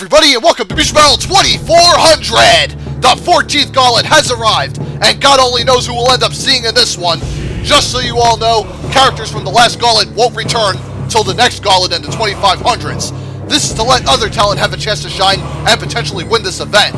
everybody, and welcome to Mugen Battle 2400! The 14th Gauntlet has arrived, and God only knows who we'll end up seeing in this one. Just so you all know, characters from the last Gauntlet won't return till the next Gauntlet in the 2500s. This is to let other talent have a chance to shine and potentially win this event.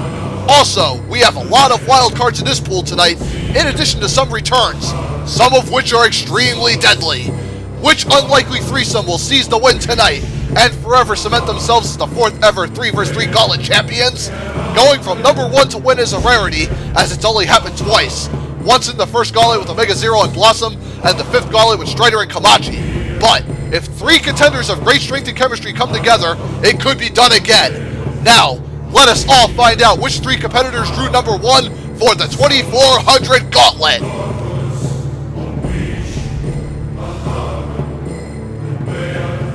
Also, we have a lot of wild cards in this pool tonight, in addition to some returns, some of which are extremely deadly. Which unlikely threesome will seize the win tonight and forever cement themselves as the 4th ever 3 vs 3 Gauntlet champions? Going from number 1 to win is a rarity, as it's only happened twice. Once in the first Gauntlet with Omega Zero and Blossom, and the 5th Gauntlet with Strider and Kamachi. But if 3 contenders of great strength and chemistry come together, it could be done again. Now, let us all find out which 3 competitors drew number 1 for the 2400 Gauntlet.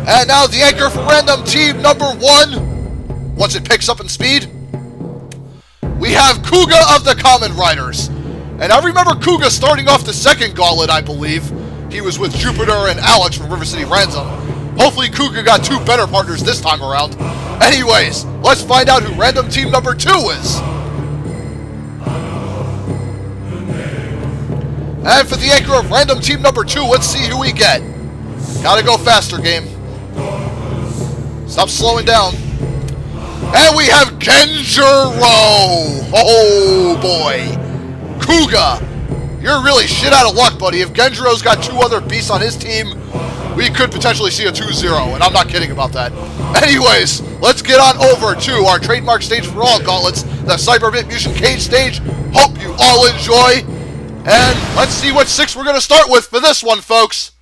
And now the anchor for random team number 1, once it picks up in speed, we have Kuga of the Kamen Riders. And I remember Kuga starting off the second Gauntlet, I believe. He was with Jupiter and Alex from River City Ransom. Hopefully Kuga got 2 better partners this time around. Anyways, let's find out who random team number 2 is. And for the anchor of random team number 2, let's see who we get. Gotta go faster, game. Stop slowing down. And we have Genjuro! Oh boy. Kuga, you're really shit out of luck, buddy. If Genjuro's got 2 other beasts on his team, we could potentially see a 2-0, and I'm not kidding about that. Anyways, let's get on over to our trademark stage for all gauntlets, the Cyberbit Mugen Cage stage. Hope you all enjoy. And let's see what 6 we're going to start with for this one, folks.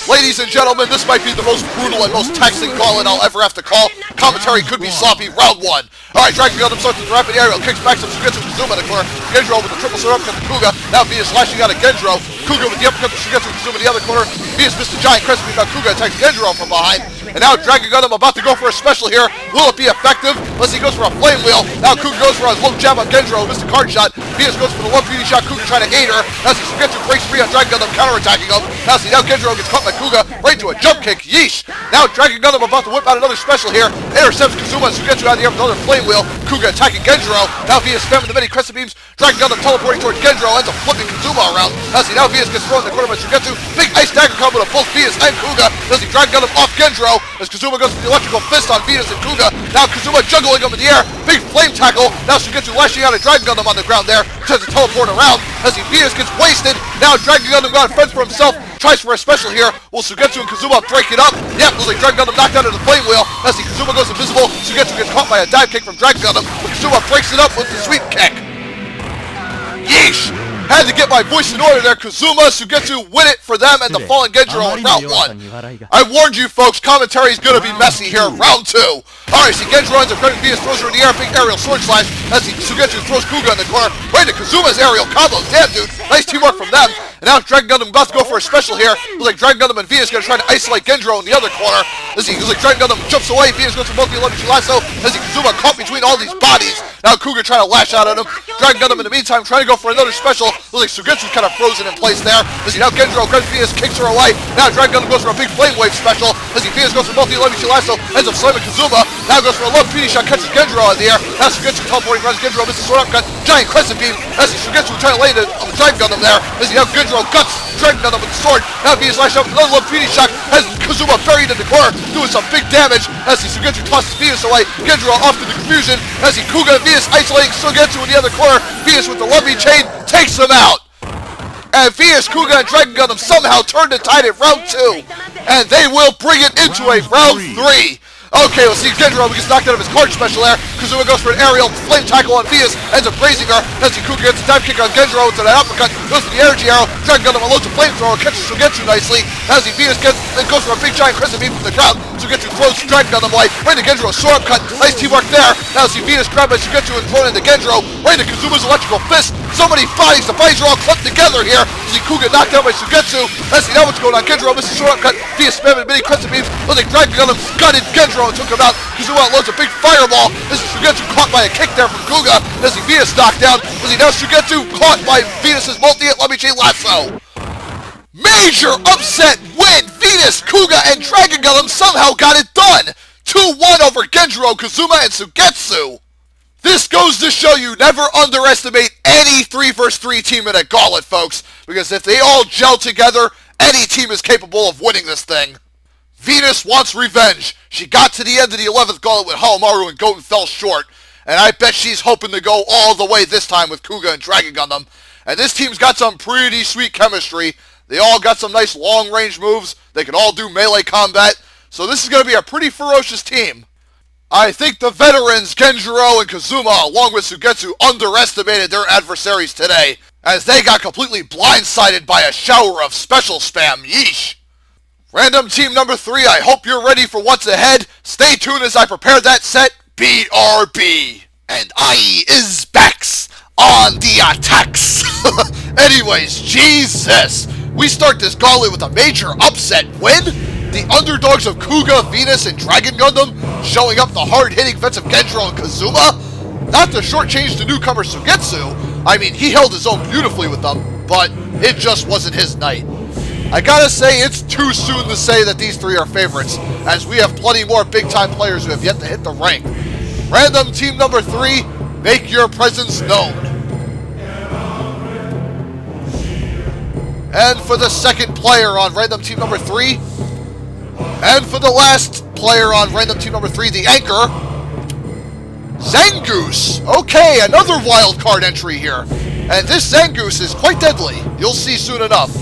Ladies and gentlemen, this might be the most brutal and most taxing Gauntlet I'll ever have to call. Commentary could be sloppy. Round 1. Alright, Dragon Gundam starts with the rapid aerial, kicks back some Sugetsu Kazuma in the corner. Genjuro with the triple sword uppercut to Kuga. Now Venus slashing out at Genjuro. Kuga with the uppercut to Sugetsu Kazuma in the other corner. Venus missed a giant crescent beam. Now Kuga attacks Genjuro from behind. And now Dragon Gundam about to go for a special here. Will it be effective? Unless he goes for a flame wheel. Now Kuga goes for a low jab on Genjuro. Missed a card shot. Venus goes for the 1 beauty shot. Kuga trying to aid her. Now see Sugetsu breaks free on Dragon Gundam, counterattacking him. Now see, now Genjuro gets caught by Kuga. Right into a jump kick. Yeesh. Now Dragon Gundam about to whip out another special here. Intercepts Kazuma and Sugetsu out of the air with another flame wheel. Kuga attacking Genjuro. Now Venus spamming the many crescent beams. Dragon Gundam teleporting towards Genjuro. Ends up flipping Kazuma around. Now see, now Venus gets thrown in the corner by Sugetsu. Big ice dagger combo to both Venus and Kuga. Now see Dragon Gundam off Genjuro as Kazuma goes for the electrical fist on Venus and Kuga. Now Kazuma juggling him in the air. Big flame tackle. Now Sugetsu lashing out at Dragon Gundam on the ground there. Tries to teleport around. As he Venus gets wasted. Now Dragon Gundam got a fence for himself. Tries for a special here. Will Sugetsu and Kazuma break it up? Yep, looks like Dragon Gundam knocked out of the flame wheel. As the Kazuma goes invisible, Sugetsu gets caught by a dive kick from Dragon Gundam, but Kazuma breaks it up with the sweep kick. Yeesh! Had to get my voice in order there. Kazuma, Sugetsu win it for them and the Fallen Genjuro in round 1. I warned you folks, commentary is going to be messy here. Round 2. Alright, see Genjuro ends up grabbing Venus, throws her in the air, big aerial sword slash as Sugetsu throws Kuga in the corner. Right into Kazuma's aerial combo. Damn, dude. Nice teamwork from them. And now Dragon Gundam about to go for a special here. Looks like Dragon Gundam and Venus going to try to isolate Genjuro in the other corner. As he looks like Dragon Gundam jumps away. Venus goes for both the Electric Lasso as Kazuma caught between all these bodies. Now Kuga trying to lash out at him. Dragon Gundam in the meantime trying to go for another special. Looks like Sugetsu's kind of frozen in place there. As he now Genjuro grabs Venus, kicks her away. Now Dragon Gundam goes for a big flame wave special. As Venus goes for both the Electric Lasso, ends up slamming Kazuma. Now goes for a low beauty shot, catches Genjuro in the air. Now Sugetsu teleporting, runs Genjuro, misses sword uppercut, giant crescent beam. As Sugetsu trying to lay it on the Dragon Gundam there. As he now Genjuro guts Dragon Gundam with the sword. Now Venus lashed out with another low beauty shot. Has Kazuma buried in the corner, doing some big damage. As Sugetsu tosses Venus away. Genjuro off to the confusion. As Kuga and Venus isolating Sugetsu in the other corner. Venus with the lovely chain takes him out. And Venus, Kuga, and Dragon Gundam somehow turn the tide at round 2. And they will bring it into a round 3. Okay, we'll see Genjuro gets knocked out of his card special there. Kazuma goes for an aerial flame tackle on Venus, ends up grazing her. As Kuga gets a dive kick on Genjuro into that uppercut, goes for the energy arrow. Dragon Gundam unloads a flamethrower, catches Sugetsu nicely. As Venus goes for a big giant crescent beam from the ground. Sugetsu throws Dragon Gundam away. Right into Genjuro's sword uppercut. Nice teamwork there. Now see Venus grabbed by Sugetsu and thrown into Genjuro. Right into Kazuma's electrical fist. So many bodies. The bodies are all clumped together here. See Kuga knocked out by Sugetsu. Let's see now what's going on. Genjuro misses sword uppercut. Venus spamming many crescent beams. Looks like Dragon Gundam gutted Genjuro and took him out. Kazuma unloads a big fireball. This is Sugetsu caught by a kick there from Kuga. As he Venus knocked down. As he now Sugetsu caught by Venus's multi-hit Lummy-chain lasso. Major upset win! Venus, Kuga, and Dragon Gundam somehow got it done! 2 2-1 over Genjiro, Kazuma, and Sugetsu. This goes to show you never underestimate any 3-vs-3 team in a Gauntlet, folks, because if they all gel together, any team is capable of winning this thing. Venus wants revenge. She got to the end of the 11th Gauntlet with Hamaru and Goten fell short, and I bet she's hoping to go all the way this time with Kuga and Dragon Gundam. And this team's got some pretty sweet chemistry. They all got some nice long-range moves. They can all do melee combat. So this is going to be a pretty ferocious team. I think the veterans, Genjiro and Kazuma, along with Sugetsu, underestimated their adversaries today, as they got completely blindsided by a shower of special spam. Yeesh. Random team number 3, I hope you're ready for what's ahead. Stay tuned as I prepare that set. BRB. And I is backs on the attacks. Anyways, Jesus. We start this gauntlet with a major upset win. The underdogs of Kuga, Venus, and Dragon Gundam showing up the hard-hitting vets of Genjiro and Kazuma. Not to shortchange the newcomer Sugetsu. I mean, he held his own beautifully with them, but it just wasn't his night. I gotta say, it's too soon to say that these 3 are favorites, as we have plenty more big-time players who have yet to hit the rank. Random team number 3, make your presence known. And for the second player on Random team number 3, and for the last player on Random team number 3, the anchor, Zangoose. Okay, another wild card entry here. And this Zangoose is quite deadly. You'll see soon enough.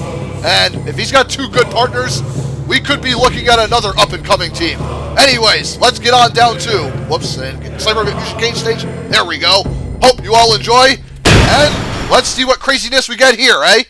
And if he's got 2 good partners, we could be looking at another up-and-coming team. Anyways, let's get on down to, whoops, and Cyber Fusion Cage stage. There we go. Hope you all enjoy. And let's see what craziness we get here, eh?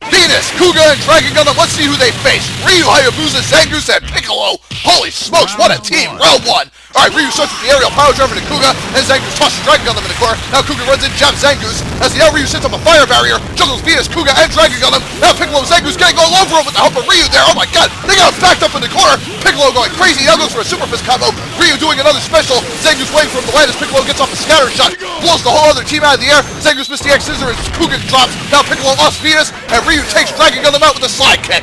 Venus, Kuga, and Dragon Gundam, let's see who they face. Ryu, Hayabusa, Zangoose, and Piccolo. Holy smokes, what a team. Round 1. Alright, Ryu starts with the aerial power driver to Kuga, and Zangoose tosses Dragon Gundam in the corner. Now Kuga runs in, jabs Zangoose, as the now Ryu sets up a fire barrier, juggles Venus, Kuga, and Dragon Gundam. Now Piccolo and Zangoose getting all over him with the help of Ryu there. Oh my god, they got him backed up in the corner. Piccolo going crazy, now goes for a super fist combo. Ryu doing another special. Zangoose waiting for him to land as Piccolo gets off the scatter shot, blows the whole other team out of the air. Zangoose missed the X scissor as Kuga drops. Now Piccolo offs Venus, and Ryu takes Dragon Gundam out with a slide kick.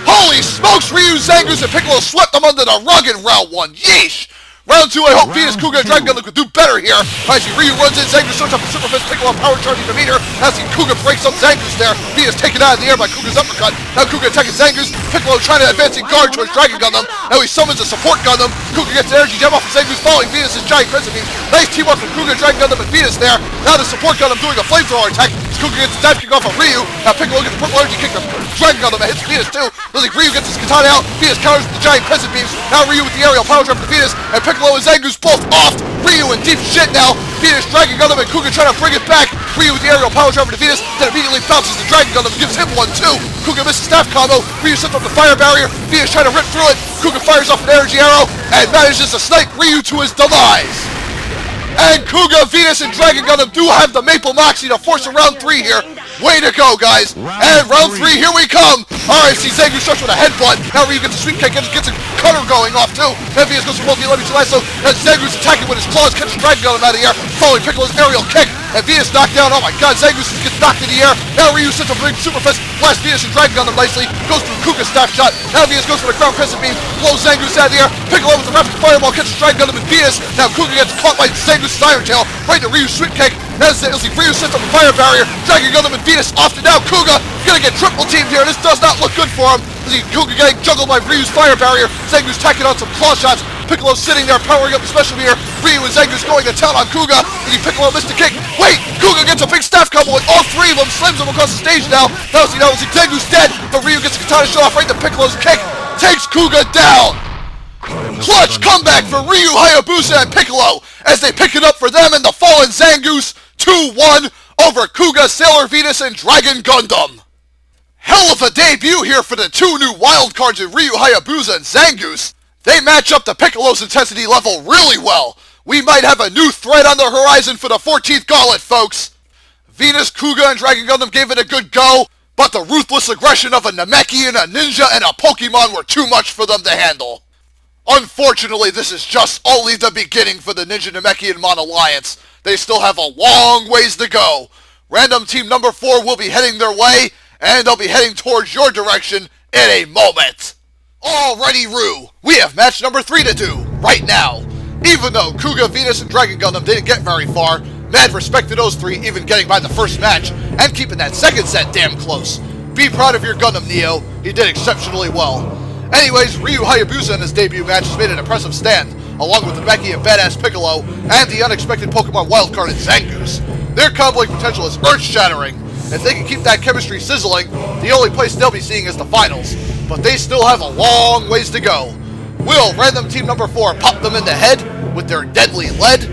Holy smokes, Ryu, Zangoose, and Piccolo swept them under the rug in round 1. Yeesh! Round 2, I hope Venus, Kuga, and Dragon Gundam could do better here. I see Ryu runs in, Zangoose starts up a super fist, Piccolo power charging to meet her. Now see Kuga breaks up Zangoose there. Venus taken out of the air by Kuga's uppercut. Now Kuga attacking Zangoose. Piccolo trying to advance in guard towards Dragon Gundam. Now he summons a support Gundam. Kuga gets an energy gem off of Zangoose following Venus' giant crescent beam. Nice teamwork from Kuga, Dragon Gundam, and Venus there. Now the support Gundam doing a flamethrower attack. Kuga gets a dive kick off of Ryu. Now Piccolo gets a purple energy kick to Dragon Gundam and hits Venus too. Looks like Ryu gets his katana out. Venus counters with the giant crescent beams. Now Ryu with the aerial power drive to Venus. And Piccolo and Zangoose both off. Ryu in deep shit now. Venus, Dragon Gundam, and Kuga trying to bring it back. Ryu with the aerial power driver to Venus. Then immediately bounces the Dragon Gundam and gives him one too. Kuga misses staff combo. Ryu sets up the fire barrier. Venus trying to rip through it. Kuga fires off an energy arrow and manages to snipe Ryu to his demise. And Kuga, Venus, and Dragon Gundam do have the Maple Moxie to force a round 3 here. Way to go, guys. And round 3, here we come. Alright, see Zangoose starts with a headbutt. Now Ryu gets a sweep kick, gets a cutter going off too. Then Venus goes for multi-leverage lasso. And Zangoose attacking with his claws, catches Dragon Gundam out of the air, following Piccolo's aerial kick. And Venus knocked down. Oh my god, Zangoose gets knocked in the air. Now Ryu sets a big super fist, blasts Venus and Dragon Gundam nicely. Goes through Kuga's staff shot. Now Venus goes for the crown crescent beam, blows Zangoose out of the air. Piccolo with the rapid fireball catches Dragon Gundam and Venus. Now Kuga gets caught by Zangoose's iron tail, right to Ryu's sweep kick. Now Ryu sets up a fire barrier. Dragon Gundam and Venus off to now Kuga. Gonna get triple teamed here. This does not look good for him. Kuga getting juggled by Ryu's fire barrier. Zangoose tacking on some claw shots. Piccolo sitting there powering up the special meter. Ryu and Zangoose going to town on Kuga. Piccolo missed a kick. Wait! Kuga gets a big staff combo with all 3 of them. Slams them across the stage now. Now see Zangoose dead. But Ryu gets a katana shot off right to Piccolo's kick. Takes Kuga down. Clutch comeback for Ryu, Hayabusa, and Piccolo as they pick it up for them and the fallen Zangoose. 2-1 over Kuga, Sailor Venus, and Dragon Gundam. Hell of a debut here for the 2 new wildcards in Ryu, Hayabusa, and Zangoose. They match up to Piccolo's intensity level really well. We might have a new threat on the horizon for the 14th Gauntlet, folks. Venus, Kuga, and Dragon Gundam gave it a good go, but the ruthless aggression of a Namekian, a ninja, and a Pokemon were too much for them to handle. Unfortunately, this is just only the beginning for the Ninja Namekian Mon Alliance. They still have a long ways to go. Random team number 4 will be heading their way, and they'll be heading towards your direction in a moment. Alrighty, Rue, we have match number 3 to do, right now. Even though Kuga, Venus, and Dragon Gundam didn't get very far, mad respect to those 3 even getting by the first match, and keeping that second set damn close. Be proud of your Gundam, Neo, he did exceptionally well. Anyways, Ryu Hayabusa in his debut match has made an impressive stand, along with the Becky and Badass Piccolo, and the unexpected Pokemon wildcard in Zangoose. Their comboing potential is earth-shattering. If they can keep that chemistry sizzling, the only place they'll be seeing is the finals. But they still have a long ways to go. Will Random Team number 4 pop them in the head with their deadly lead?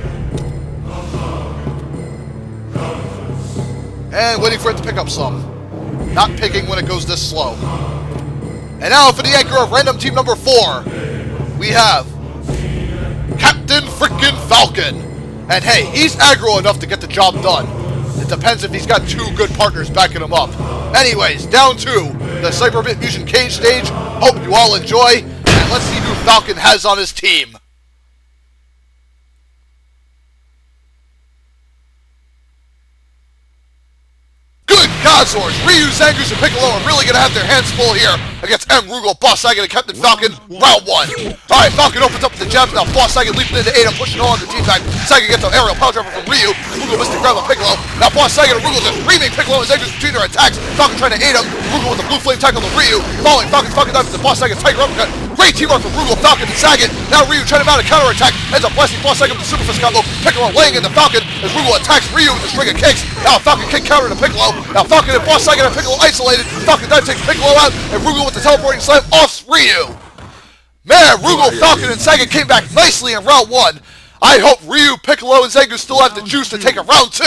And waiting for it to pick up some. Not picking when it goes this slow. And now for the anchor of Random Team number 4, we have Captain Frickin' Falcon. And hey, he's aggro enough to get the job done. It depends if he's got 2 good partners backing him up. Anyways, down to the Cyberbit Fusion Cage stage. Hope you all enjoy, and let's see who Falcon has on his team. Good Godzords! Ryu, Zangoose, and Piccolo are really going to have their hands full here against M. Rugal, Boss Sagan, and Captain Falcon, round 1. Alright, Falcon opens up with the jabs, now Boss Sagan leaping into 8 and pushing on the team back. Sagan gets an aerial power driver from Ryu. Rugal missed the ground with Piccolo. Now Boss Sagan and Rugal just reaming Piccolo and Zangoose between their attacks. Falcon trying to aid him. Rugal with the blue flame tackle to Ryu. Following Falcon's Falcon dive to Boss Sagan's Tiger Uppercut. Great teamwork from Rugal, Falcon, and Sagan. Now Ryu trying to mount a counterattack. Ends up blasting Boss Sagan with the Super Fist combo. Piccolo laying into Falcon as Rugal attacks Ryu with a string of kicks. Now Falcon kick counter to Piccolo. Now Falcon and Boss Sagan and Piccolo isolated. Falcon dive takes Piccolo out, and Rugal with the teleporting slam offs Ryu. Man, Rugal, Falcon, and Sagan came back nicely in round 1. I hope Ryu, Piccolo, and Zangoose still have the juice to take a round 2.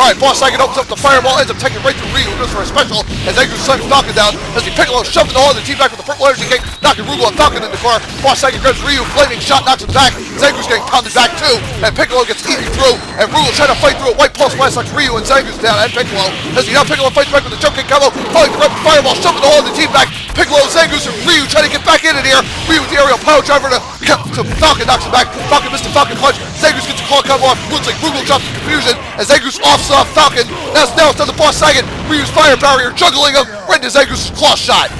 Alright, Boss Sagan opens up the fireball, ends up taking right through Ryu, goes for a special, and Zangoose slams Falcon down as the Piccolo shoves the whole of the team back with the purple energy kick, knocking Rugal and Falcon in the corner. Boss Sagan grabs Ryu, flaming shot, knocks him back. Zangoose getting pounded back too, and Piccolo gets eaten through, and Rugal trying to fight through a white pulse blast, knocks Ryu and Zangoose down, and Piccolo. As he now Piccolo fights back with the jump kick combo, following the rapid fireball, shoving the whole of the team back. Piccolo, Zangoose, and Ryu trying to get back in here. Ryu with the aerial power driver to Falcon, knocks him back. Falcon missed the Falcon punch. Zangoose gets a call combo off. Looks like Rugal drops the confusion as Zangoose offs Falcon. Now it's down to Boss Sagan. Ryu's fire barrier juggling him right into Zangoose's claw shot.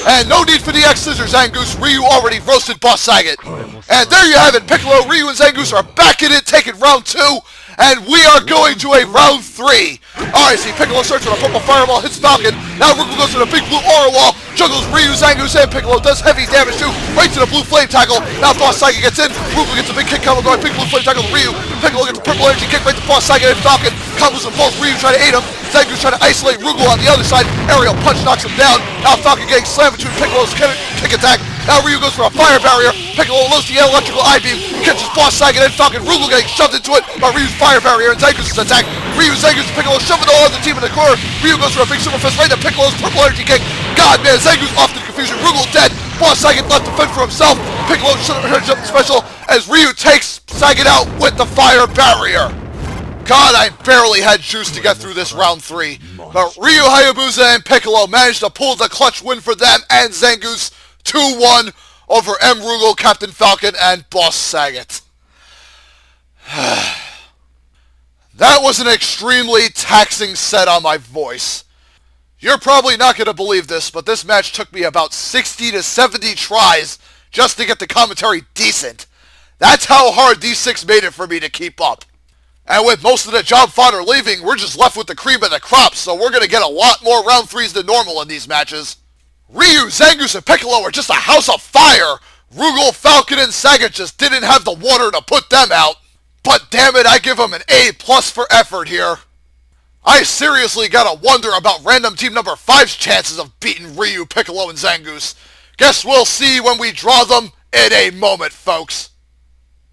And no need for the X scissors, Zangoose. Ryu already roasted Boss Sagan. And there you have it. Piccolo, Ryu, and Zangoose are back in it, taking round 2. And we are going to a round 3. Alright, see, Piccolo starts with a purple fireball, hits Falcon. Now Rugal goes to the big blue aura wall, juggles Ryu, Zangoose, and Piccolo, does heavy damage too, right to the blue flame tackle. Now Boss Sagan gets in, Rugal gets a big kick combo going, big blue flame tackle to Ryu. Piccolo gets a purple energy kick right to Boss Sagan and Falcon. Combos with both Ryu trying to aid him. Zangoose trying to isolate Rugal on the other side. Aerial punch knocks him down. Now Falcon getting slammed between Piccolo's kick attack. Now Ryu goes for a fire barrier. Piccolo loads the electrical I-beam, catches Boss Sagan and Falcon. Rugal getting shoved into it by Ryu's fire barrier and Zangoose's attack. Ryu, Zangoose, and Piccolo shoving all of the team in the corner. Ryu goes for a big super fist right to Piccolo's purple energy kick. God, man, Zangoose off to the confusion. Rugal dead. Boss Sagan left to fend for himself. Piccolo jump special as Ryu takes Sagan out with the fire barrier. God, I barely had juice to get through this round 3. But Ryu Hayabusa and Piccolo managed to pull the clutch win for them and Zangoose 2-1 over M. Rugal, Captain Falcon, and Boss Sagan. That was an extremely taxing set on my voice. You're probably not going to believe this, but this match took me about 60 to 70 tries just to get the commentary decent. That's how hard these 6 made it for me to keep up. And with most of the job fodder leaving, we're just left with the cream of the crop, so we're going to get a lot more round 3s than normal in these matches. Ryu, Zangoose, and Piccolo are just a house of fire. Rugal, Falcon, and Sagan just didn't have the water to put them out. But damn it, I give them an A+ for effort here. I seriously gotta wonder about Random Team number 5's chances of beating Ryu, Piccolo, and Zangoose. Guess we'll see when we draw them in a moment, folks.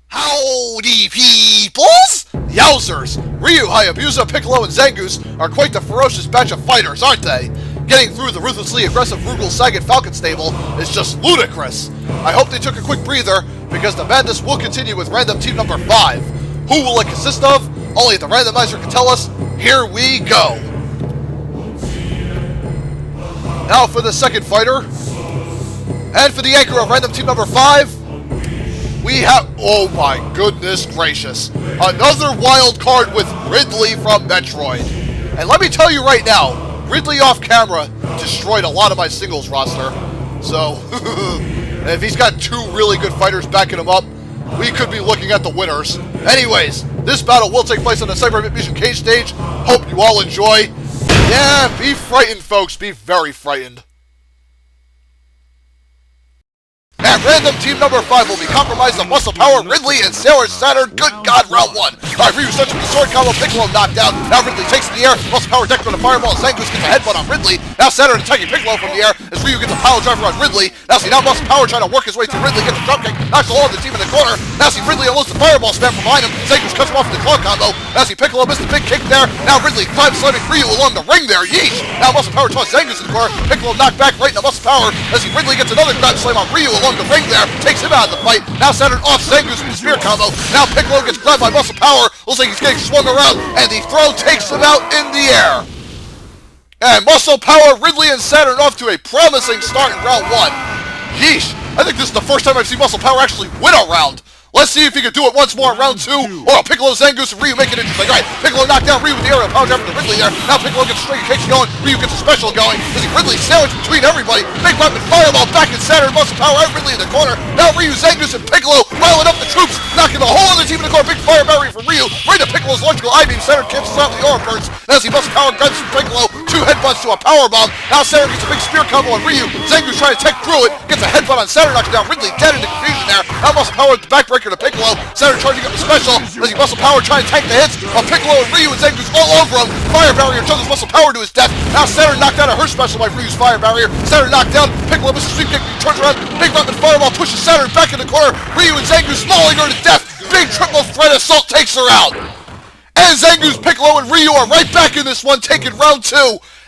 Howdy, peoples! Yowzers! Ryu, Hayabusa, Piccolo, and Zangoose are quite the ferocious batch of fighters, aren't they? Getting through the ruthlessly aggressive Rugal, Sagan, Falcon stable is just ludicrous. I hope they took a quick breather, because the madness will continue with Random Team number 5. Who will it consist of? Only the randomizer can tell us. Here we go. Now for the second fighter. And for the anchor of Random Team number 5, we have, oh my goodness gracious, another wild card with Ridley from Metroid. And let me tell you right now, Ridley off camera destroyed a lot of my singles roster. So, if he's got two really good fighters backing him up, we could be looking at the winners. Anyways, this battle will take place on the Cyber Mugen Cage stage. Hope you all enjoy. Yeah, be frightened, folks. Be very frightened. And random team number 5 will be compromised of Muscle Power, Ridley, and Sailor Saturn. Good God, round 1. Alright, Ryu starts with the sword combo, Piccolo knocked down. Now Ridley takes in the air. Muscle Power decked with a fireball. Zangoose gets a headbutt on Ridley. Now Saturn attacking Piccolo from the air as Ryu gets a pile driver on Ridley. Now Muscle Power trying to work his way through Ridley, gets a drop kick, knocks the whole of the team in the corner. Now Ridley unloads the fireball spam from behind him. Zangoose cuts him off with the claw combo. Now Piccolo missed a big kick there. Now Ridley climbs slamming Ryu along the ring there. Yeesh. Now Muscle Power tosses Zangoose in the corner. Piccolo knocked back right into Muscle Power as Ridley gets another grab slam on Ryu along the ring there. Takes him out of the fight. Now Saturn off Zangoose with the spear combo. Now Piccolo gets grabbed by Muscle Power. Looks like he's getting swung around, and the throw takes him out in the air. And Muscle Power, Ridley, and Saturn off to a promising start in round 1. Yeesh. I think this is the first time I've seen Muscle Power actually win a round. Let's see if he can do it once more in round 2. Oh, Piccolo, Zangoose, and Ryu make it interesting. Alright, Piccolo knocked down Ryu with the aerial power driver to Ridley there. Now Piccolo gets a string of kicks going. Ryu gets a special going. Ridley sandwiched between everybody. Big weapon fireball back in Saturn. Muscle Power out Ridley in the corner. Now Ryu, Zangoose, and Piccolo riling up the troops, knocking the whole other team in the corner. Big fire barrier from Ryu. Right to Piccolo's electrical I-beam. Saturn cancels out the aura burns. Now Muscle Power grabs from Piccolo. 2 headbutts to a power bomb. Now Saturn gets a big spear combo on Ryu. Zangoose trying to tech through it. Gets a headbutt on Saturn, knocking down Ridley dead in the confusion there. Now Muscle Power with the backbreaker to Piccolo. Saturn charging up the special as Muscle Power trying to tank the hits of Piccolo and Ryu, and Zangoose all over him. Fire barrier chugs Muscle Power to his death. Now Saturn knocked out of her special by Ryu's fire barrier. Saturn knocked down. Piccolo misses a sweep kick. He turns around. Big weapon fireball pushes Saturn back in the corner. Ryu and Zangoose mauling her to death. Big triple threat assault takes her out. And Zangoose, Piccolo, and Ryu are right back in this one, taking round 2.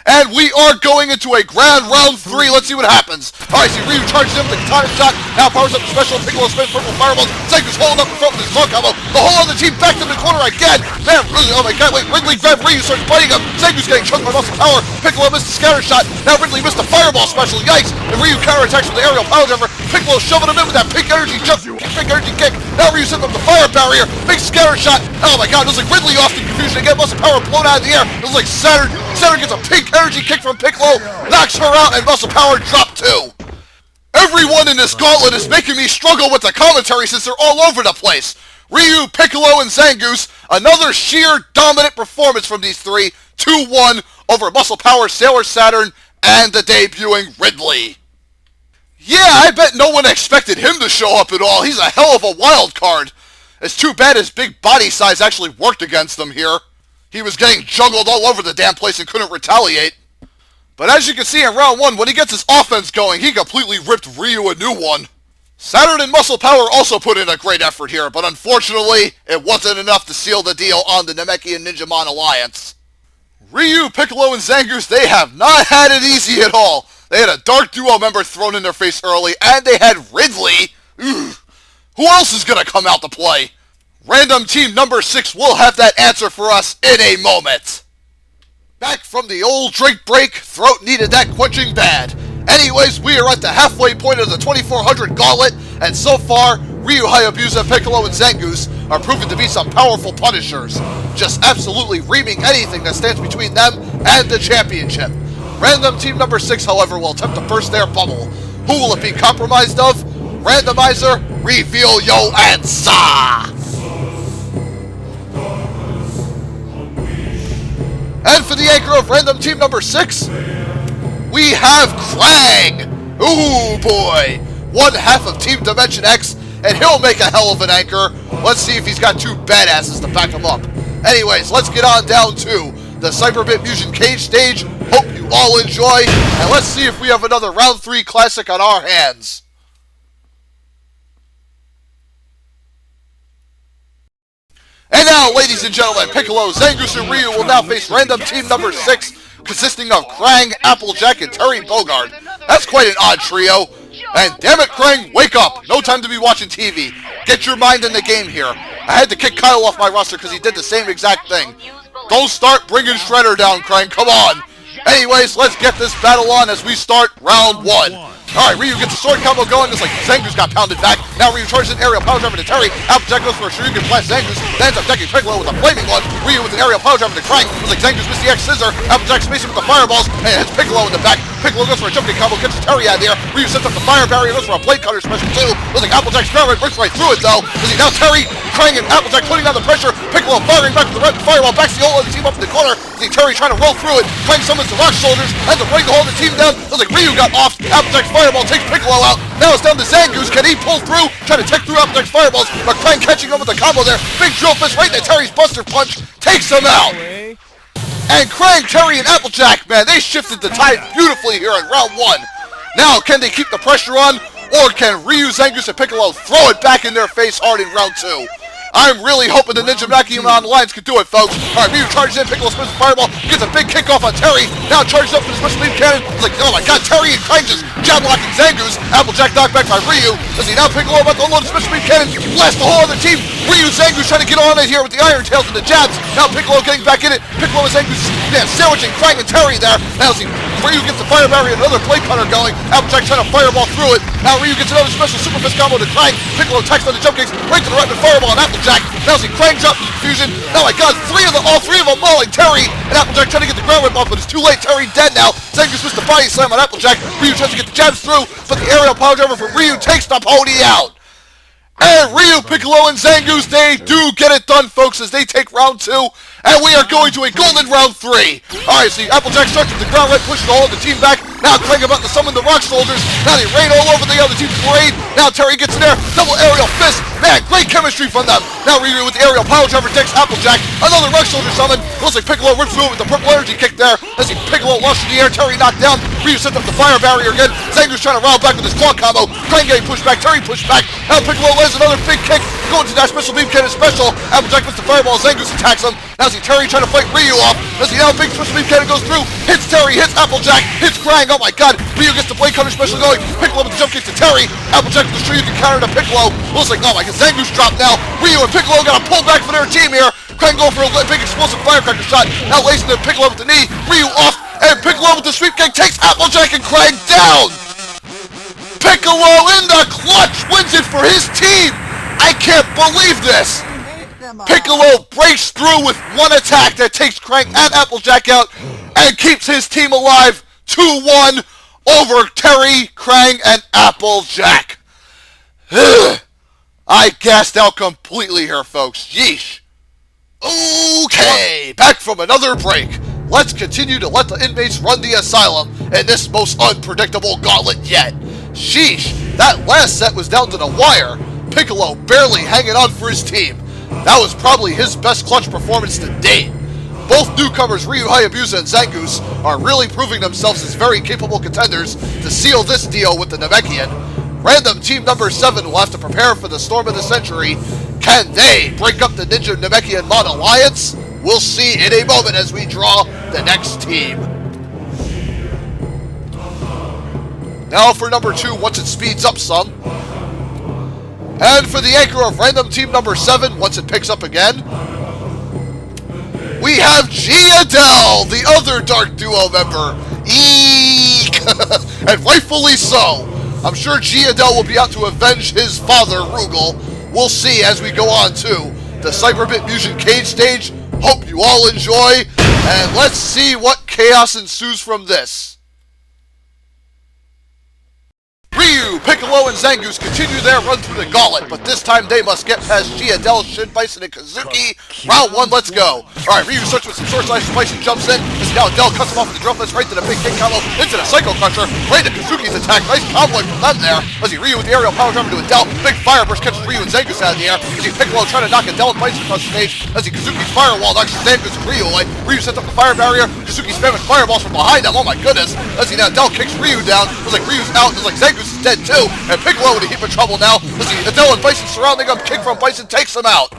And we are going into a grand round 3. Let's see what happens. Alright, see Ryu charges him with the katana shot. Now powers up the special. Piccolo spins purple fireballs. Zangoose holding up in front with his claw combo. The whole other team back to the corner again. Man, really, oh my god, wait, Ridley grabbed Ryu, starts biting him. Zangoose getting choked by Muscle Power. Piccolo missed the scatter shot. Now Ridley missed the fireball special. Yikes. And Ryu counterattacks with the aerial power driver. Piccolo shoving him in with that pink energy jump. Big energy kick. Now Ryu setting up the fire barrier. Big scatter shot. Oh my god, it looks like Ridley off in confusion again. Muscle Power blown out of the air. It looks like Saturn gets a pink energy kick from Piccolo, knocks her out, and Muscle Power dropped 2. Everyone in this gauntlet is making me struggle with the commentary since they're all over the place. Ryu, Piccolo, and Zangoose, another sheer dominant performance from these three, 2-1 over Muscle Power, Sailor Saturn, and the debuting Ridley. Yeah, I bet no one expected him to show up at all. He's a hell of a wild card. It's too bad his big body size actually worked against him here. He was getting juggled all over the damn place and couldn't retaliate. But as you can see in round 1, when he gets his offense going, he completely ripped Ryu a new one. Saturn and Muscle Power also put in a great effort here, but unfortunately, it wasn't enough to seal the deal on the Namekian Ninjamon Alliance. Ryu, Piccolo, and Zangoose, they have not had it easy at all. They had a Dark Duo member thrown in their face early, and they had Ridley. Ugh. Who else is going to come out to play? Random team number 6 will have that answer for us in a moment. Back from the old drink break, throat needed that quenching bad. Anyways, we are at the halfway point of the 2400 Gauntlet, and so far, Ryu, Hayabusa, Piccolo, and Zangoose are proven to be some powerful punishers, just absolutely reaming anything that stands between them and the championship. Random team number 6, however, will attempt to burst their bubble. Who will it be compromised of? Randomizer, reveal yo answer! And for the anchor of Random Team number 6, we have Krang! Ooh boy! One half of Team Dimension X, and he'll make a hell of an anchor. Let's see if he's got 2 badasses to back him up. Anyways, let's get on down to the Cyberbit Mugen Cage stage. Hope you all enjoy, and let's see if we have another Round 3 classic on our hands. And now, ladies and gentlemen, Piccolo, Zangoose, and Ryu will now face Random Team number 6, consisting of Krang, Applejack, and Terry Bogard. That's quite an odd trio. And damn it, Krang, wake up! No time to be watching TV. Get your mind in the game here. I had to kick Kyle off my roster because he did the same exact thing. Don't start bringing Shredder down, Krang, come on! Anyways, let's get this battle on as we start round 1. Alright, Ryu gets a sword combo going, just like Zangoose got pounded back. Now Ryu charges in aerial power driver to Terry. Applejack goes for a Shoryuken blast Zangoose. Then ends up decking Piccolo with a flaming one. Ryu with an aerial power driver to Crank. Looks like Zangoose missed the X scissor. Applejack spacing with the fireballs and hits Piccolo in the back. Piccolo goes for a jumping combo, catches Terry out there. Ryu sets up the fire barrier, goes for a blade cutter special too. Looks like Applejack's ground right breaks right through it though. As he now Terry, Krang, and Applejack putting down the pressure. Piccolo firing back with the red firewall, backs the whole other team up in the corner. See Terry trying to roll through it. Krang summons the rock shoulders, ends up bringing the whole other team down. Looks like Ryu got off. Applejack's fireball takes Piccolo out. Now it's down to Zangoose. Can he pull through? Trying to take through Applejack's fireballs, but Krang catching him with the combo there. Big drill fist right into Terry's buster punch. Takes him out. And Krang, Terry, and Applejack, man, they shifted the tide beautifully here in round 1. Now, can they keep the pressure on? Or can Ryu, Zangoose, and Piccolo throw it back in their face hard in round 2? I'm really hoping the Ninja Namekian on the lines can do it, folks. Alright, Ryu charges in, Piccolo spins the fireball, gets a big kickoff on Terry, now charges up for the special beam cannon. It's like, oh my god, Terry and Krang just jab locking Zangoose. Applejack knocked back by Ryu. As he now Piccolo about to unload the special beam cannon, blast the whole other team. Ryu, Zangoose trying to get on it here with the Iron Tails and the jabs. Now Piccolo getting back in it. Piccolo and Zangoose sandwiching Krang and Terry there. Now Ryu gets the fire barrier and another blade cutter going. Applejack trying to fireball through it. Now Ryu gets another special super fist combo to Krang. Piccolo attacks on the jump kicks, right to the right with fireball on Applejack. Now see Krang drops the fusion. Oh my god, all three of them mauling Terry. And Applejack trying to get the ground whip off, but it's too late. Terry dead now. Zangoose missed the body slam on Applejack. Ryu tries to get the jabs through, but the aerial power driver from Ryu takes the pony out. And Ryu, Piccolo, and Zangoose, they do get it done, folks, as they take round 2. And we are going to a golden round 3. Alright, see, Applejack starts with the ground right, pushes all of the team back. Now Krang about to summon the rock soldiers. Now they rain all over the other team's parade. Now Terry gets in there, double aerial fist. Man, great chemistry from them. Now Ryu with the aerial power driver decks Applejack. Another rock soldier summon. Looks like Piccolo rips through it with the purple energy kick there. As he Piccolo launched in the air, Terry knocked down. Ryu sets up the fire barrier again. Zangoose trying to round back with his claw combo. Krang getting pushed back, Terry pushed back. Now Piccolo lands another big kick. Going to that special beam cannon special. Applejack with the fireball, Zangoose attacks him. Now see Terry trying to fight Ryu off. Now see now big special beam cannon goes through. Hits Terry, hits Applejack, hits Krang. Oh my god. Ryu gets the blade cutter special going. Piccolo with the jump kick to Terry. Applejack with the Shoryuken counter to Piccolo. Looks like, oh my god, Zangoose dropped now. Ryu and Piccolo got to pull back for their team here. Krang going for a big explosive firecracker shot. Now lacing the Piccolo with the knee. Ryu off. And Piccolo with the sweep kick takes Applejack and Krang down. Piccolo in the clutch wins it for his team. I can't believe this. Piccolo breaks through with one attack that takes Krang and Applejack out and keeps his team alive 2-1 over Terry, Krang, and Applejack. I gassed out completely here, folks. Yeesh. Okay, back from another break. Let's continue to let the inmates run the asylum in this most unpredictable gauntlet yet. Sheesh, that last set was down to the wire. Piccolo barely hanging on for his team. That was probably his best clutch performance to date. Both newcomers Ryu Hayabusa and Zangoose are really proving themselves as very capable contenders to seal this deal with the Namekian. Random team number 7 will have to prepare for the storm of the century. Can they break up the Ninja Namekian Mod Alliance? We'll see in a moment as we draw the next team. Now for number 2, once it speeds up some. And for the anchor of random team number 7, once it picks up again, we have Giadel, the other Dark Duo member. Eek! And rightfully so. I'm sure Giadel will be out to avenge his father, Rugal. We'll see as we go on to the Cyberbit Mugen Cage stage. Hope you all enjoy, and let's see what chaos ensues from this. Ryu, Piccolo, and Zangoose continue their run through the gauntlet, but this time they must get past Giadel, Shin, Bison, and Kazuki. Round 1, let's go. Alright, Ryu starts with some sword slash, Bison jumps in. As now Del cuts him off with the drum fist right to the big kick combo, into the Psycho Crusher, right to Kazuki's attack. Nice comboing from them there. As he Ryu with the aerial power driver to Adele, big fire burst catches Ryu and Zangoose out of the air. As he Piccolo trying to knock Adele and Bison across the stage. As he Kazuki's firewall knocks Zangoose and Ryu away. Ryu sets up the fire barrier. Kazuki spamming fireballs from behind him. Oh my goodness. As he now Adele kicks Ryu down. It was like Ryu's out. It was like Zangoose is dead too. And Piccolo in a heap of trouble now. As he Adele and Bison surrounding him. Kick from Bison takes him out.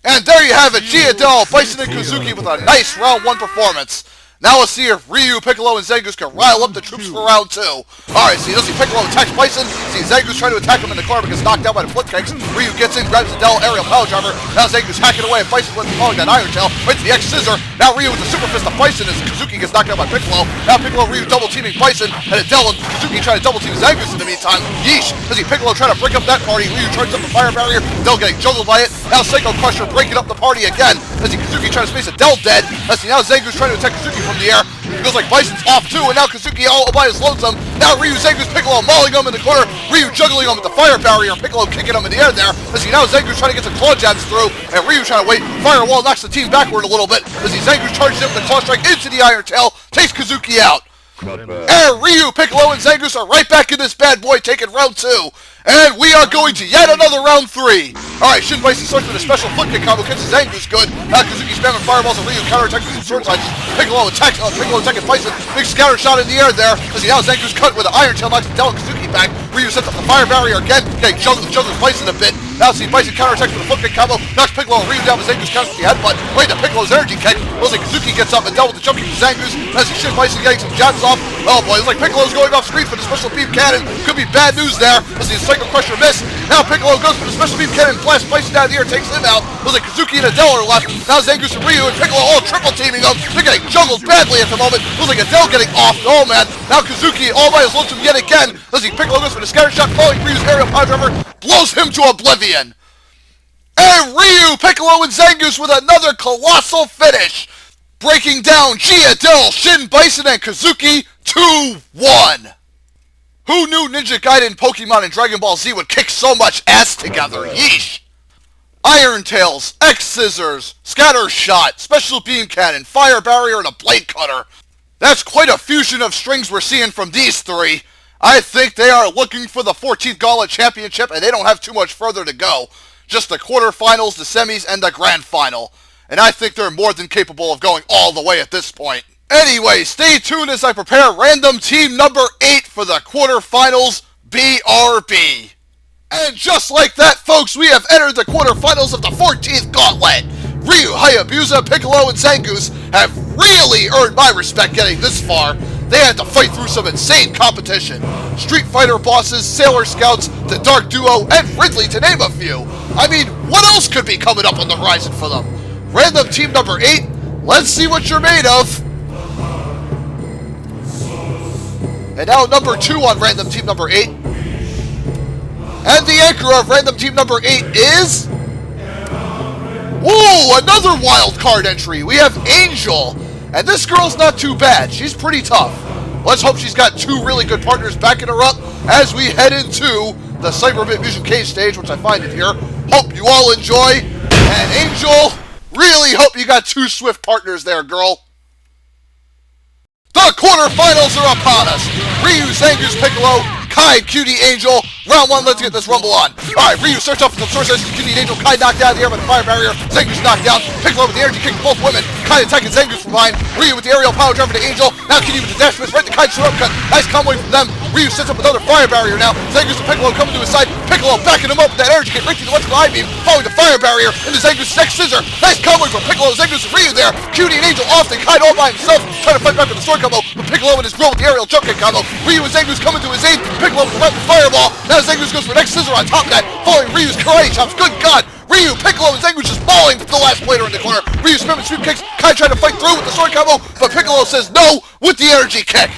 And there you have it. Giadel, Bison, and Kazuki with a nice round 1 performance. Now let's see if Ryu, Piccolo, and Zangoose can rile up the troops for round 2. Alright, so you see Piccolo attacks Bison. See Zangoose trying to attack him in the corner but gets knocked down by the flip kicks. Ryu gets in, grabs the Dell aerial power driver. Now Zangoose hacking away and Bison went following that Iron Tail. Right to the X Scissor. Now Ryu with the super fist of Bison as Kazuki gets knocked out by Piccolo. Now Piccolo and Ryu double teaming Bison. And Adele and Kazuki trying to double team Zangoose in the meantime. Yeesh. As see Piccolo trying to break up that party. Ryu charges up the fire barrier. Adele getting juggled by it. Now Psycho Crusher breaking up the party again. As see Kazuki trying to space Adele dead. As see now Zangoose trying to attack Kazuki from the air. It feels like Bison's off too, and now Kazuki all by his lonesome. Now Ryu, Zangoose, Piccolo mauling him in the corner. Ryu juggling him with the fire barrier, Piccolo kicking him in the air there. As he now Zangoose trying to get some claw jabs through, and Ryu trying to wait. Firewall knocks the team backward a little bit. As he Zangoose charges in with the claw strike into the Iron Tail, takes Kazuki out. And Ryu, Piccolo, and Zangoose are right back in this bad boy, taking round 2. And we are going to yet another round 3. Alright, Shin Bison starts with a special flip kick combo, catches Zangoose good. Now Kazuki spamming fireballs and Ryu counterattacks with some sword slides. Piccolo attacking Bison. Big scatter shot in the air there. As he now Zangoose cut with an Iron Tail, knocks Adele and Kazuki back. Ryu sets up the fire barrier again, getting juggles Bison a bit. Now see Bison counterattacks with a flip kick combo, knocks Piccolo and Ryu down with Zangoose counters with the headbutt. Right to Piccolo's energy kick. Looks like Kazuki gets up and dealt with the jump kick to Zangoose. As he Shin Bison getting some jabs off. Oh boy, it's like Piccolo's going off screen for the special beam cannon. Could be bad news there. As he Psycho Crusher miss. Now Piccolo goes for the special beam cannon, blasts Bison down the air, takes him out. Looks like Kazuki and Adele are left. Now Zangoose and Ryu and Piccolo all triple teaming up. They're getting juggled badly at the moment. Looks like Adele getting off. Oh man. Now Kazuki all by his lonesome yet again. Let's see Piccolo goes for the scatter shot, following Ryu's aerial power driver, blows him to oblivion. And Ryu, Piccolo, and Zangoose with another colossal finish, breaking down Adele, Shin Bison, and Kazuki 2-1. Who knew Ninja Gaiden, Pokemon, and Dragon Ball Z would kick so much ass together? Yeesh! Iron Tails, X Scissors, Scatter Shot, Special Beam Cannon, Fire Barrier, and a Blade Cutter. That's quite a fusion of strings we're seeing from these 3. I think they are looking for the 14th Gauntlet Championship, and they don't have too much further to go. Just the quarterfinals, the semis, and the grand final. And I think they're more than capable of going all the way at this point. Anyway, stay tuned as I prepare random team number 8 for the quarterfinals BRB. And just like that, folks, we have entered the quarterfinals of the 14th Gauntlet. Ryu, Hayabusa, Piccolo, and Zangoose have really earned my respect getting this far. They had to fight through some insane competition. Street Fighter bosses, Sailor Scouts, the Dark Duo, and Ridley, to name a few. I mean, what else could be coming up on the horizon for them? Random team number 8, let's see what you're made of. And now number 2 on Random Team number 8. And the anchor of Random Team number 8 is... Ooh, another wild card entry. We have Angel. And this girl's not too bad. She's pretty tough. Let's hope she's got 2 really good partners backing her up as we head into the Cyberbit Music Cage stage, which I find it here. Hope you all enjoy. And Angel, really hope you got 2 swift partners there, girl. The quarterfinals are upon us. Ryu, Zangoose, Piccolo, Kai, Cutie, Angel. Round 1, let's get this rumble on. Alright, Ryu search off with some sword slices, Cutie and Angel. Kai knocked down the air by the fire barrier. Zangoose knocked down. Piccolo with the energy kick to both women. Kai attacking Zangoose from behind. Ryu with the aerial power driver to Angel. Now Cutie with the dash miss right to Kai's sword cut. Nice combo from them. Ryu sets up another fire barrier now. Zangoose and Piccolo coming to his side. Piccolo backing him up with that energy kick right through the left eye beam. Following the fire barrier into Zangoose's next scissor. Nice combo from Piccolo, Zangoose, and Ryu there. Cutie and Angel off, and Kai all by himself trying to fight back with the sword combo. But Piccolo and his grill with the aerial jump kick combo. Ryu and Zangoose coming to his aid. Piccolo with the rapid fireball. Now Zangoose goes for the next scissor on top of that. Following Ryu's karate chops. Good God. Ryu, Piccolo, and Zangoose just mauling the last blader in the corner. Ryu spamming sweep kicks. Kai trying to fight through with the sword combo, but Piccolo says no with the energy kick.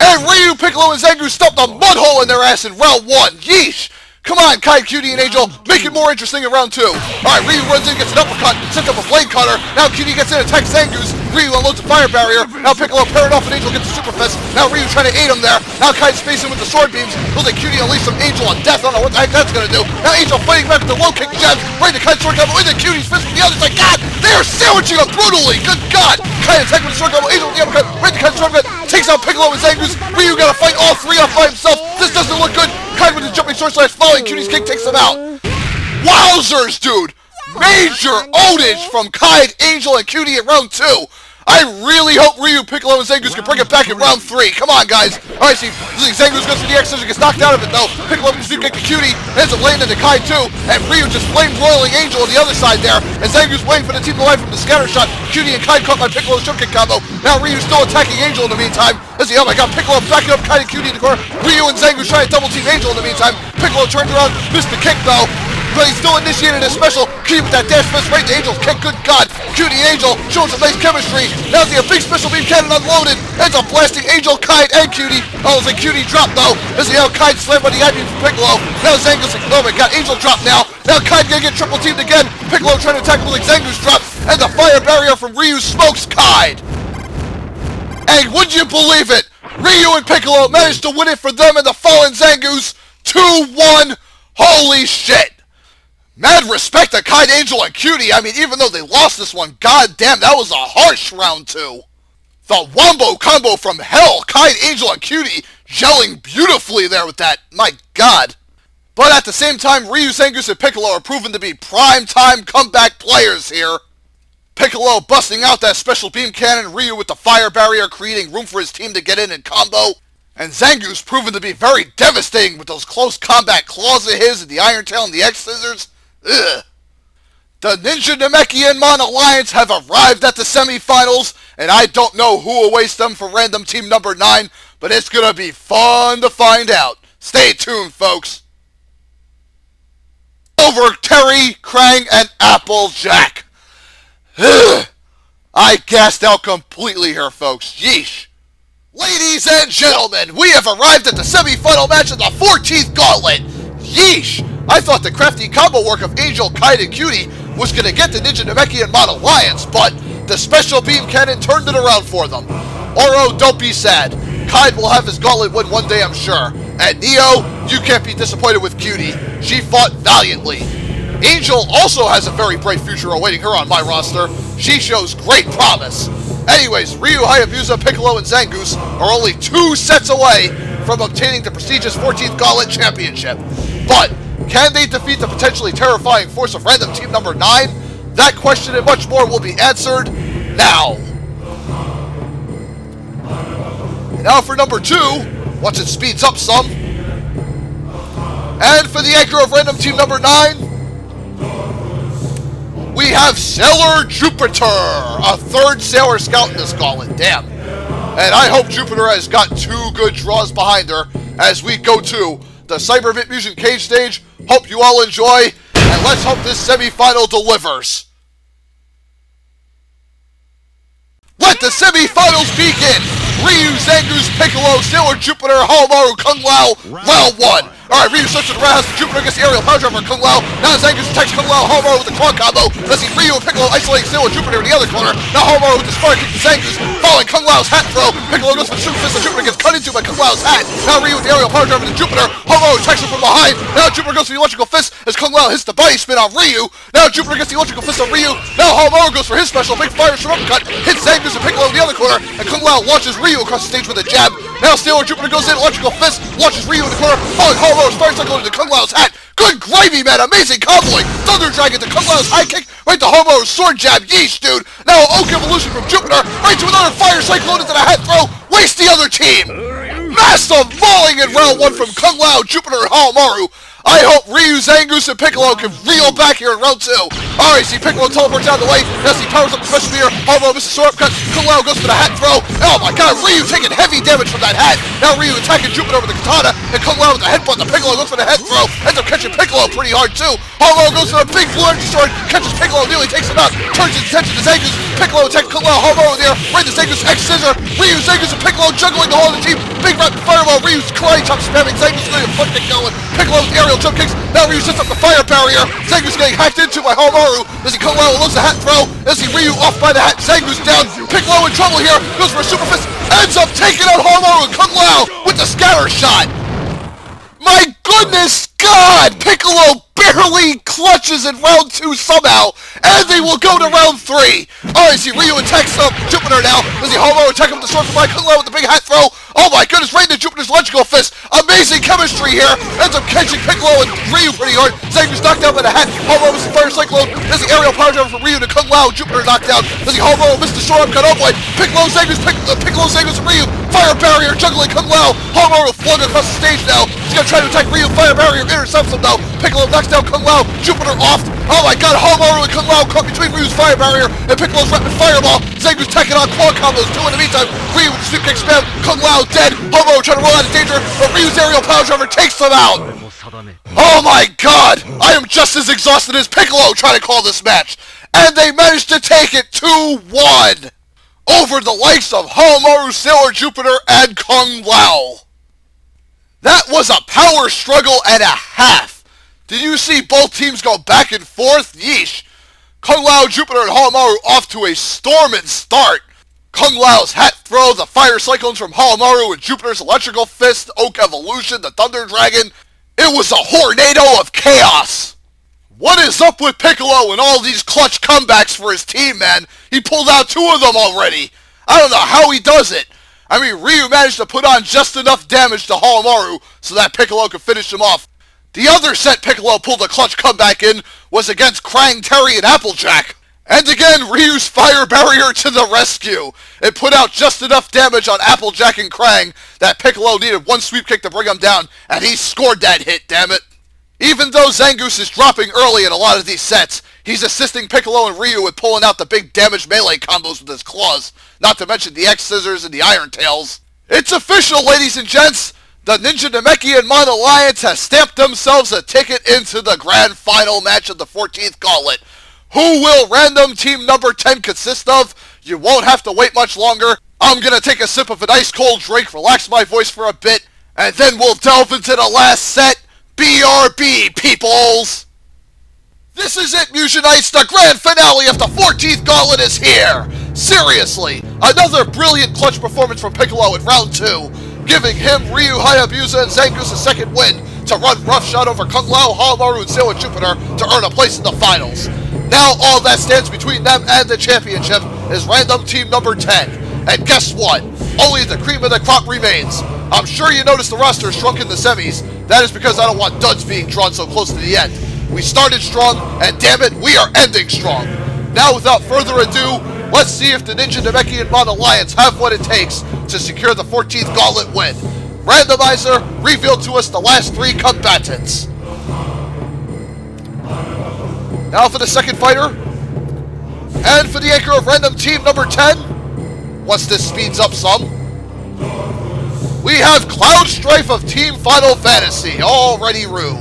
And Ryu, Piccolo, and Zangoose stuffed a mud hole in their ass in round 1. Yeesh! Come on, Kai, Cutie, and Angel, make it more interesting in round 2. Alright, Ryu runs in, gets an uppercut, sets up a blade cutter. Now Cutie gets in, attacks Zangoose. Ryu unloads a fire barrier. Now Piccolo pairing off, and Angel gets the super fist. Now Ryu trying to aid him there. Now Kai's spacing with the sword beams. Looks like Cutie unleashed some Angel on death. I don't know what the heck that's gonna do. Now Angel fighting back with the low kick jab. Right to Kai's sword combo into Cutie's fist from the other side. God, they are sandwiching him brutally. Good God. Kai attacking with the sword combo. Angel with the uppercut. Right to Kai's sword cut. Takes out Piccolo and Zangoose. Ryu gotta fight all 3 off by himself. This doesn't look good. Kai with the jumping sword slash following Cutie's kick takes him out. Wowzers, dude! Major ownage from Kai, Angel, and Cutie in round 2. I really hope Ryu, Piccolo, and Zangoose can bring it back in round 3. Come on, guys. Alright, see, Zangoose goes for the X-Scissor, gets knocked out of it, though. Piccolo can get the cutie, ends up laying into Kai, too. And Ryu just flame roiling Angel on the other side there. And Zangoose waiting for the team to life from the scatter shot. Cutie and Kai caught by Piccolo's jump kick combo. Now Ryu's still attacking Angel in the meantime. Let's see, oh my god, Piccolo backing up Kai and Cutie in the corner. Ryu and Zangoose trying to double team Angel in the meantime. Piccolo turns around, missed the kick, though. But he's still initiated his special. Cutie with that dash miss right to Angel's kick. Good God. Cutie and Angel showing some nice chemistry. Now see a big special beam cannon unloaded. Ends up blasting Angel, Kite, and Cutie. Oh, it's a Cutie drop though. As the Kite slammed by the eye beam from Piccolo. Now Zangoose, oh my God, Angel drop now. Now Kite gonna get triple teamed again. Piccolo trying to attack him with like Zangoose drop. And the fire barrier from Ryu smokes Kite. And would you believe it? Ryu and Piccolo managed to win it for them and the fallen Zangoose. 2-1. Holy shit. Mad respect to Kite, Angel, and Cutie. I mean, even though they lost this one, god damn, that was a harsh round 2. The wombo combo from hell, Kite, Angel, and Cutie gelling beautifully there with that. My god. But at the same time, Ryu, Zangoose, and Piccolo are proven to be prime-time comeback players here. Piccolo busting out that special beam cannon, Ryu with the fire barrier creating room for his team to get in and combo. And Zangoose proven to be very devastating with those close combat claws of his and the Iron Tail and the X-Scissors. Ugh. The Ninja Namekian Mon Alliance have arrived at the semifinals, and I don't know who awaits them for random team number 9, but it's gonna be fun to find out. Stay tuned, folks. Over Terry, Krang, and Applejack. Ugh. I gassed out completely here, folks. Yeesh. Ladies and gentlemen, we have arrived at the semifinal match of the 14th Gauntlet. Yeesh. I thought the crafty combo work of Angel, Kite, and Cutie was going to get the Ninja Namekian Mon Alliance, but the special beam cannon turned it around for them. Oro, don't be sad. Kite will have his Gauntlet win one day, I'm sure. And Neo, you can't be disappointed with Cutie. She fought valiantly. Angel also has a very bright future awaiting her on my roster. She shows great promise. Anyways, Ryu, Hayabusa, Piccolo, and Zangoose are only 2 sets away from obtaining the prestigious 14th Gauntlet Championship. But can they defeat the potentially terrifying force of random team number 9? That question and much more will be answered now. Now for number 2, once it speeds up some. And for the anchor of random team number 9, we have Sailor Jupiter, a 3rd Sailor Scout in this gauntlet. Damn. And I hope Jupiter has got 2 good draws behind her as we go to the Cyber Vit Mugen Cage stage. Hope you all enjoy, and let's hope this semifinal delivers. Let the semifinals begin! Ryu, Zangoose, Piccolo, Sailor Jupiter, Hamaru, Kung Lao, round 1. Alright, Ryu starts with the roundhouse, Jupiter gets the aerial power driver for Kung Lao. Now Zangoose attacks Kung Lao, Hamaru with the claw combo. Let's see Ryu and Piccolo isolating Sailor Jupiter in the other corner. Now Hamaru with the spark kick to Zangoose, following Kung Lao's hat throw. Piccolo goes for the super fist, and Jupiter gets cut into by Kung Lao's hat. Now Ryu with the aerial power driver to Jupiter. Hamaru attacks him from behind. Now Jupiter goes for the electrical fist as Kung Lao hits the body spin on Ryu. Now Jupiter gets the electrical fist on Ryu. Now Hamaru goes for his special big fire shrimp cut, hits Zangoose and Piccolo in the other corner, and Kung Lao launches Ryu across the stage with a jab. Now Sailor Jupiter goes in, electrical fist, launches Ryu in the corner, following Hamaru's fire cycle into Kung Lao's hat. Good gravy, man, amazing comboing. Thunder Dragon to Kung Lao's high kick, right to Hamaru's sword jab, yeesh, dude. Now Oak Evolution from Jupiter, right to another fire cyclone into the hat throw, waste the other team. Massive mauling in round 1 from Kung Lao, Jupiter, and Hamaru. I hope Ryu, Zangoose, and Piccolo can reel back here in round 2. Alright, see Piccolo teleports out of the way. Now see powers up the special meter. Hamaru misses sword upcut. Kung Lao goes for the hat throw. Oh my god, Ryu taking heavy damage from that hat. Now Ryu attacking Jupiter with the katana. And Kung Lao with the headbutt. The Piccolo goes for the head throw. Ends up catching Piccolo pretty hard too. Hamaru goes for a big blue energy sword. Catches Piccolo, nearly takes him out. Turns his attention to Zangoose. Piccolo attacks Kung Lao. Hamaru there. Right to Zangoose X-Scissor. Ryu, Zangoose, and Piccolo juggling the whole of the team. Big rapid fireball. Ryu's karate chop spamming. Zangoose getting a foot kick going. Piccolo with the aerial jump kicks. Now Ryu sets up the fire barrier. Zangoose getting hacked into by Hamaru. As he Kung Lao looks the hat throw. As he Ryu off by the hat. Zangoose down. Piccolo in trouble here. Goes for a super fist. Ends up taking out Hamaru and Kung Lao with the scatter shot. My goodness God! Piccolo barely clutches in round 2 somehow, and they will go to round 3. Alright, see Ryu attacks Jupiter now. As he Hamaru attack him with the sword from Kung Lao with the big hat throw. Oh my goodness, right into Jupiter's electrical fist. Amazing chemistry here. Ends up catching Piccolo and Ryu pretty hard. Zangoose knocked down by the hat. Homo with the fire cyclone. There's the aerial power driver for Ryu to Kung Lao. Jupiter knocked down. There's the Homo missed the short upcut. Oh boy. Piccolo, Zangoose, Piccolo, Zangoose, and Ryu. Fire barrier juggling Kung Lao. Homo flung across the stage now. He's gonna try to attack Ryu. Fire barrier intercepts him though. Piccolo knocks down Kung Lao. Jupiter off. Oh my god, Homo and Kung Lao caught between Ryu's fire barrier and Piccolo's rapid fireball. Zangoose taking on claw combos. Two in the meantime. Ryu with the sweep kick spam. Kung Lao dead. Homo trying to roll out of danger, but Ryu's aerial power driver takes them out. Oh my god! I am just as exhausted as Piccolo trying to call this match. And they managed to take it 2-1 over the likes of Homaru, Sailor Jupiter, and Kung Lao. That was a power struggle and a half. Did you see both teams go back and forth? Yeesh. Kung Lao, Jupiter, and Homaru off to a storming start. Kung Lao's hat throw, the fire cyclones from Homaru, and Jupiter's electrical fist, Oak Evolution, the Thunder Dragon. It was a tornado of chaos. What is up with Piccolo and all these clutch comebacks for his team, man? He pulled out 2 of them already. I don't know how he does it. I mean, Ryu managed to put on just enough damage to Homaru so that Piccolo could finish him off. The other set Piccolo pulled a clutch comeback in was against Krang, Terry, and Applejack. And again, Ryu's fire barrier to the rescue. It put out just enough damage on Applejack and Krang that Piccolo needed one sweep kick to bring him down, and he scored that hit, damn it. Even though Zangoose is dropping early in a lot of these sets, he's assisting Piccolo and Ryu with pulling out the big damage melee combos with his claws, not to mention the X-Scissors and the Iron Tails. It's official, ladies and gents! The Ninja Namekian Mon Alliance has stamped themselves a ticket into the grand final match of the 14th Gauntlet. Who will random team number 10 consist of? You won't have to wait much longer. I'm gonna take a sip of an ice cold drink, relax my voice for a bit, and then we'll delve into the last set. BRB, peoples! This is it, Musionites! The grand finale of the 14th Gauntlet is here! Seriously, another brilliant clutch performance from Piccolo in round 2, giving him, Ryu, Hayabusa, and Zangoose a second win to run roughshod over Kung Lao, Homaru, and Sailor Jupiter to earn a place in the finals. Now all that stands between them and the championship is random team number 10. And guess what? Only the cream of the crop remains. I'm sure you noticed the roster shrunk in the semis. That is because I don't want duds being drawn so close to the end. We started strong, and damn it, we are ending strong. Now without further ado, let's see if the Ninja Namekian Mon Alliance have what it takes to secure the 14th Gauntlet win. Randomizer, reveal to us the last 3 combatants. Now for the second fighter, and for the anchor of random team number 10, once this speeds up some, we have Cloud Strife of Team Final Fantasy, already Rue.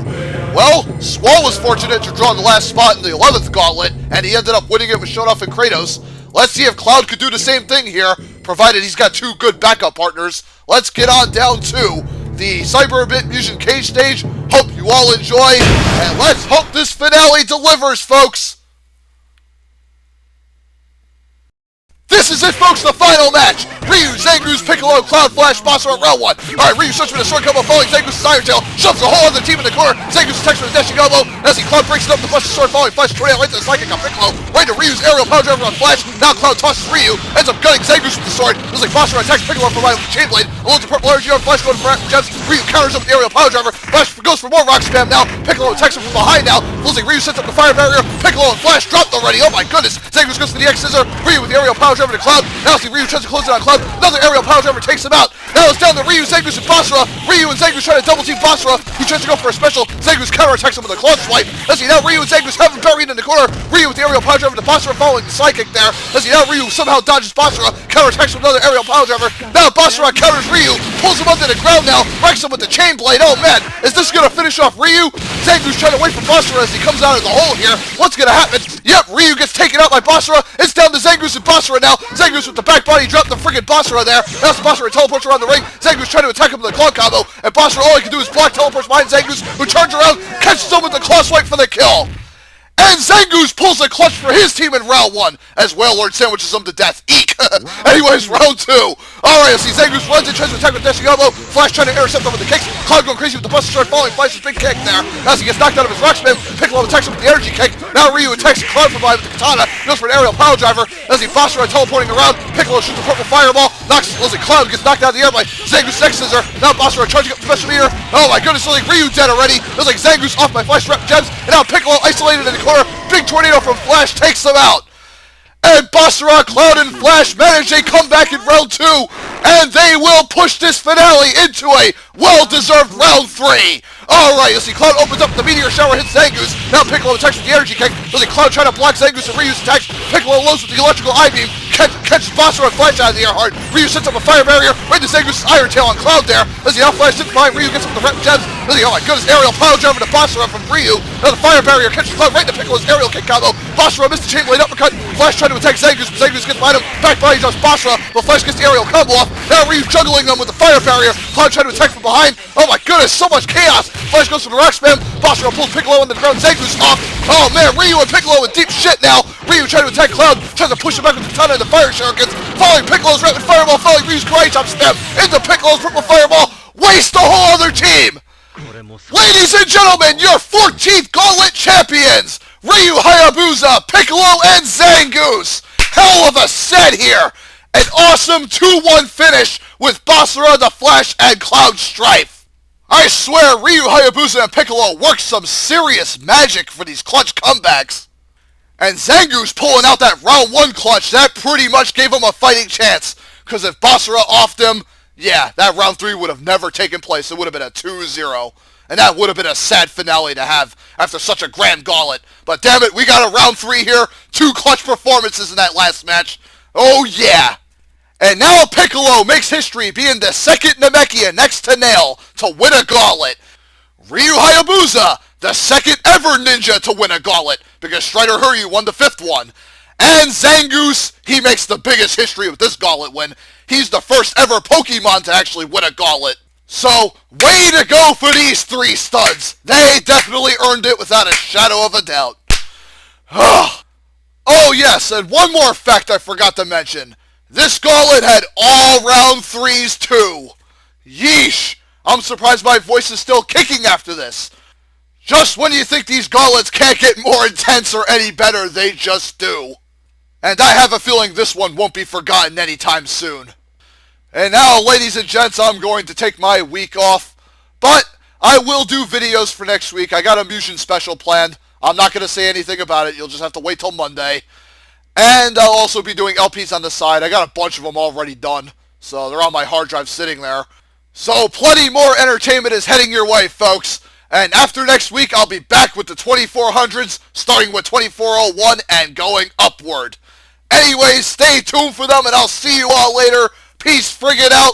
Well, Squall was fortunate to draw the last spot in the 11th Gauntlet, and he ended up winning it with Shonoff and Kratos. Let's see if Cloud could do the same thing here, provided he's got 2 good backup partners. Let's get on down to the Cyberbit Musion Cage stage. Hope you all enjoy, and let's hope this finale delivers, folks! This is it, folks, the final match! Ryu, Zangoose, Piccolo, Cloud, Flash, Basra, round 1. Alright, Ryu starts with a short combo falling Zangoose's Iron Tail, shoves the whole other team in the corner. Zangoose attacks with a dashing elbow, as he Cloud breaks it up to Flash's sword falling Flash tornado right to the psychic on Piccolo, right to Ryu's aerial power driver on Flash. Now Cloud tosses Ryu, ends up gunning Zangoose with the sword. Looks like Basra attacks Piccolo from behind with the chain blade. Along the purple energy on Flash going for gems. Ryu counters up with the aerial power driver. Flash goes for more rock spam now. Piccolo attacks him from behind now. Looks like Ryu sets up the fire barrier. Piccolo and Flash dropped already. Oh my goodness. Zangoose goes for the X-Scissor. Ryu with the aerial power driver to Cloud. Now see Ryu tries to close it on Cloud. Another aerial power driver takes him out. Now it's down to Ryu, Zangoose, and Basra. Ryu and Zangoose try to double team Basra, who tries to go for a special. Zangoose counterattacks him with a Cloud Swipe. Let's see, now Ryu and Zangoose have him buried in the corner. Ryu with the aerial power driver to Basra following the psychic there. Let's see, now Ryu somehow dodges Basra, counterattacks with another aerial power driver. Now Basra counters Ryu, pulls him under the ground now, racks him with the chain blade. Oh man, is this gonna finish off Ryu? Zangoose trying to wait for Basra as he comes out of the hole here. What's gonna happen? Yep, Ryu gets taken out by Basra. It's down to Zangoose and Basra now. Zangoose with the back body drop the friggin' Basra there. Now Basra teleports around the ring. Zangoose trying to attack him with a claw combo, and Basra all he can do is block, teleports behind Zangoose, who turns around, catches him with the claw swipe for the kill. And Zangoose pulls a clutch for his team in round 1 as Whalelord sandwiches him to death. Eek! Anyways, round 2. Alright, let's see. Zangoose runs and tries to attack with dashing elbow. Flash trying to intercept him with the kicks. Cloud going crazy with the Buster Strike following Flash's big kick there. As he gets knocked out of his rock spin, Piccolo attacks him with the energy kick. Now Ryu attacks Cloud from behind with the katana. Goes for an aerial power driver. As he Buster teleporting around, Piccolo shoots a purple fireball. Knocks Cloud gets knocked out of the air by Zangoose next scissor. Now Buster charging up the special meter. Oh my goodness, looks like Ryu dead already. Looks like Zangoose off by Flash Rep Gems. And now Piccolo isolated in the corner. Big tornado from Flash takes them out. And Basara, Cloud, and Flash manage a comeback in round 2. And they will push this finale into a well-deserved round 3. Alright, you see Cloud opens up, the meteor shower hits Zangoose. Now Piccolo attacks with the energy kick. You see Cloud trying to block Zangoose and Ryu's attacks. Piccolo loads with the electrical eye-beam. Catches Basara and Flash out of the air hard. Ryu sets up a fire barrier right into Zangoose's iron tail on Cloud there. As he now Flash sits behind, Ryu gets up the rep gems. Oh my goodness, aerial pile driver to Basara from Ryu. Now the fire barrier catches Cloud right into Piccolo's aerial kick combo. Basara missed the chain blade uppercut. Flash trying to attack Zangoose, but Zangoose gets behind him. Back body jumps Basara, but Flash gets the aerial combo off. Now Ryu juggling them with the fire barrier. Cloud trying to attack from behind. Oh my goodness, so much chaos. Flash goes for the rock spam. Basara pulls Piccolo into the ground. Zangoose off. Oh man, Ryu and Piccolo in deep shit now. Ryu trying to attack Cloud, tries to push him back with the katana and the fire shurikens. Following Piccolo's rapid fireball, following Ryu's karate chop snap into Piccolo's purple fireball. Waste the whole other team. Ladies and gentlemen, your 14th Gauntlet champions, Ryu Hayabusa, Piccolo, and Zangoose. Hell of a set here. An awesome 2-1 finish with Basara, the Flash, and Cloud Strife. I swear Ryu Hayabusa and Piccolo worked some serious magic for these clutch comebacks. And Zangoose pulling out that round 1 clutch, that pretty much gave him a fighting chance. Because if Basara offed him, yeah, that round 3 would have never taken place. It would have been a 2-0. And that would have been a sad finale to have after such a grand gauntlet. But damn it, we got a round 3 here. 2 clutch performances in that last match. Oh yeah. And now Piccolo makes history being the second Namekian next to Nail to win a gauntlet. Ryu Hayabusa, the second ever ninja to win a gauntlet, because Strider Hiryu won the 5th one. And Zangoose, he makes the biggest history with this gauntlet win. He's the first ever Pokemon to actually win a gauntlet. So, way to go for these 3 studs. They definitely earned it without a shadow of a doubt. Oh yes, and one more fact I forgot to mention. This gauntlet had all round 3s too. Yeesh. I'm surprised my voice is still kicking after this. Just when you think these gauntlets can't get more intense or any better, they just do. And I have a feeling this one won't be forgotten anytime soon. And now, ladies and gents, I'm going to take my week off. But I will do videos for next week. I got a Mugen special planned. I'm not going to say anything about it. You'll just have to wait till Monday. And I'll also be doing LPs on the side. I got a bunch of them already done. So they're on my hard drive sitting there. So plenty more entertainment is heading your way, folks. And after next week, I'll be back with the 2400s, starting with 2401 and going upward. Anyways, stay tuned for them, and I'll see you all later. Peace friggin' out.